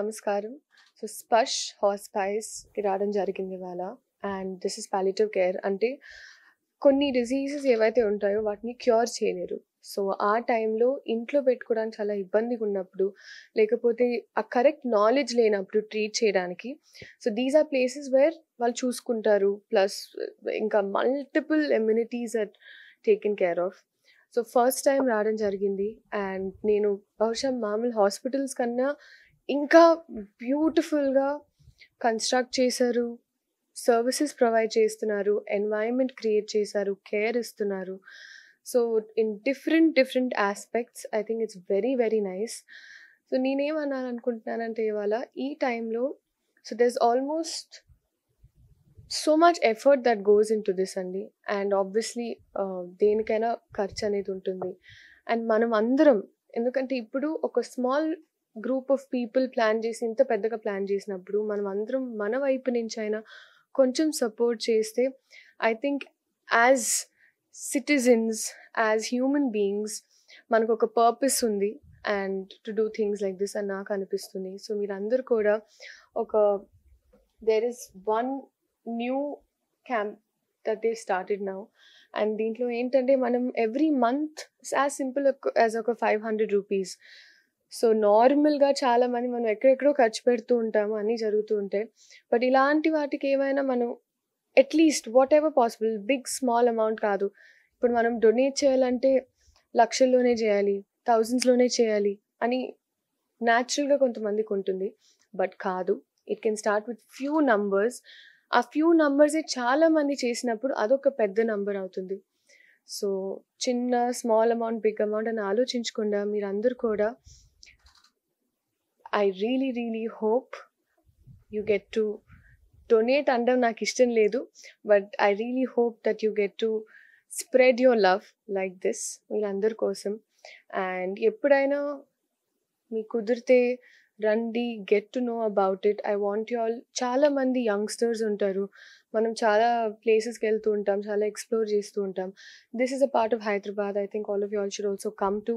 నమస్కారం. సో, స్పర్శ్ హాస్పైస్‌కి రావడం జరిగింది ఇవాళ. And this is palliative care. అంటే కొన్ని డిసీజెస్ ఏవైతే ఉంటాయో వాటిని క్యూర్ చేయలేరు. సో, ఆ టైంలో ఇంట్లో పెట్టుకోవడానికి చాలా ఇబ్బందిగా ఉన్నప్పుడు, లేకపోతే ఆ కరెక్ట్ నాలెడ్జ్ లేనప్పుడు ట్రీట్ చేయడానికి. So, these are places where వాళ్ళు చూసుకుంటారు. ప్లస్ ఇంకా multiple amenities are taken care of. So, first time రావడం జరిగింది. అండ్ నేను బహుశా మామూలు హాస్పిటల్స్ కన్నా ఇంకా బ్యూటిఫుల్‌గా కన్‌స్ట్రక్ట్ చేశారు. సర్వీసెస్ ప్రొవైడ్ చేస్తున్నారు. ఎన్వైర్న్‌మెంట్ క్రియేట్ చేశారు. కేర్ ఇస్తున్నారు. So, in different aspects I think it's very, very nice. So, నేనేమనాలనుకుంటున్నానంటే ఇవాళ ఈ టైంలో so, there is almost so much effort that goes into this అండి. అండ్ ఆబ్వియస్లీ దేనికైనా ఖర్చనేది ఉంటుంది. అండ్ మనం అందరం ఎందుకంటే ఇప్పుడు ఒక small group of people plan చేసి ఇంత పెద్దగా ప్లాన్ చేసినప్పుడు మనం అందరం మన వైపు నుంచైనా కొంచెం సపోర్ట్ చేస్తే I think as citizens, as human beings మనకొక పర్పస్ ఉంది. And to do things like this అని నాకు అనిపిస్తుంది. సో, మీరందరూ కూడా ఒక there is one new camp that they started now. And దీంట్లో ఏంటంటే మనం every month as simple as ఒక 500 రూపీస్. సో, నార్మల్‌గా చాలామంది మనం ఎక్కడెక్కడో ఖర్చు పెడుతూ ఉంటాము. అన్నీ జరుగుతూ ఉంటాయి. బట్ ఇలాంటి వాటికి ఏమైనా మనం at least whatever possible big, small amount కాదు. ఇప్పుడు మనం డొనేట్ చేయాలంటే లక్షల్లోనే చేయాలి, థౌసండ్స్‌లోనే చేయాలి అని న్యాచురల్‌గా కొంతమందికుంటుంది. బట్ కాదు. It can start with few numbers. ఆ ఫ్యూ నంబర్సే చాలా మంది చేసినప్పుడు అదొక పెద్ద నంబర్ అవుతుంది. సో, చిన్న, స్మాల్ అమౌంట్, బిగ్ అమౌంట్ అని ఆలోచించకుండా మీరందరూ కూడా I really hope you get to donate అనడం నాకిష్టం లేదు. But I really hope that you get to spread your love like this వీళ్ళందరి కోసం. అండ్ ఎప్పుడైనా మీకు కుదిరితే రండి, get to know about it. I want you all చాలామంది యంగ్‌స్టర్స్ ఉంటారు. మనం చాలా ప్లేసెస్‌కి వెళ్తూ ఉంటాం. చాలా ఎక్స్‌ప్లోర్ చేస్తూ ఉంటాం. This is a part of Hyderabad. I think all of you all should also come to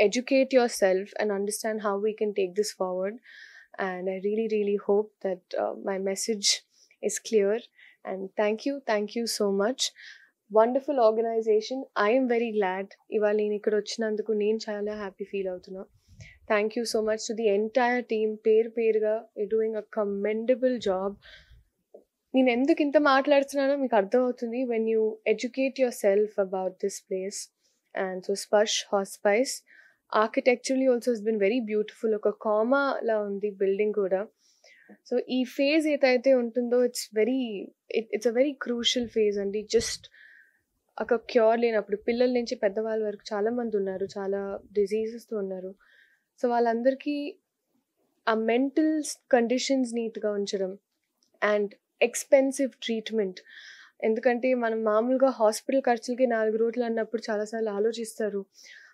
educate your self and understand how we can take this forward. And I really hope that my message is clear. And thank you so much. Wonderful organization. I am very glad ఇవాళ నేను ఇక్కడ వచ్చినందుకు నేను చాలా happy feel అవుతున్నా. Thank you so much to the entire team. పేరుగా you doing a commendable job. నేను ఎందుకు ఇంత మాట్లాడుతున్నానో మీకు అర్థమవుతుంది when you educate yourself about this place. And so, Sparsh hospice architecturally also has been very beautiful. ఒక కామాలా ఉంది బిల్డింగ్ కూడా. సో, ఈ ఫేజ్ ఏదైతే ఉంటుందో it's a very crucial phase అండి. జస్ట్ ఒక క్యూర్ లేనప్పుడు పిల్లల నుంచి పెద్దవాళ్ళ వరకు చాలామంది ఉన్నారు. చాలా డిజీజెస్‌తో ఉన్నారు. సో, వాళ్ళందరికీ ఆ మెంటల్ కండిషన్స్ నీట్‌గా ఉంచడం అండ్ ఎక్స్‌పెన్సివ్ ట్రీట్మెంట్. ఎందుకంటే మనం మామూలుగా హాస్పిటల్ ఖర్చులకి 4 రోజులు అన్నప్పుడు చాలా సార్లు ఆలోచిస్తారు.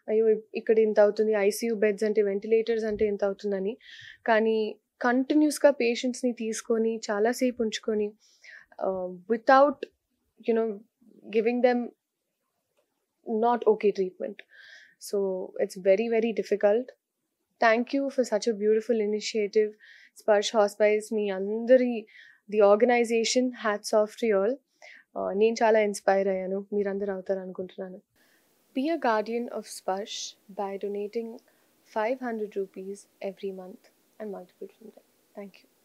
అయ్యో! ఇక్కడ ఇంత అవుతుంది. ఐసీయూ బెడ్స్ అంటే, వెంటిలేటర్స్ అంటే ఇంత అవుతుందని. కానీ కంటిన్యూస్‌గా పేషెంట్స్‌ని తీసుకొని చాలా సేపు ఉంచుకొని without you know giving them not okay treatment. So, it's very difficult. Thank you for such a beautiful initiative Sparsh hospice. మీ అందరి the organisation hats off to you all. నేను చాలా ఇన్స్పైర్ అయ్యాను. మీరందరూ అవుతారనుకుంటున్నాను. Be a guardian of Sparsh by donating 500 rupees every month and multiple from them. Thank you.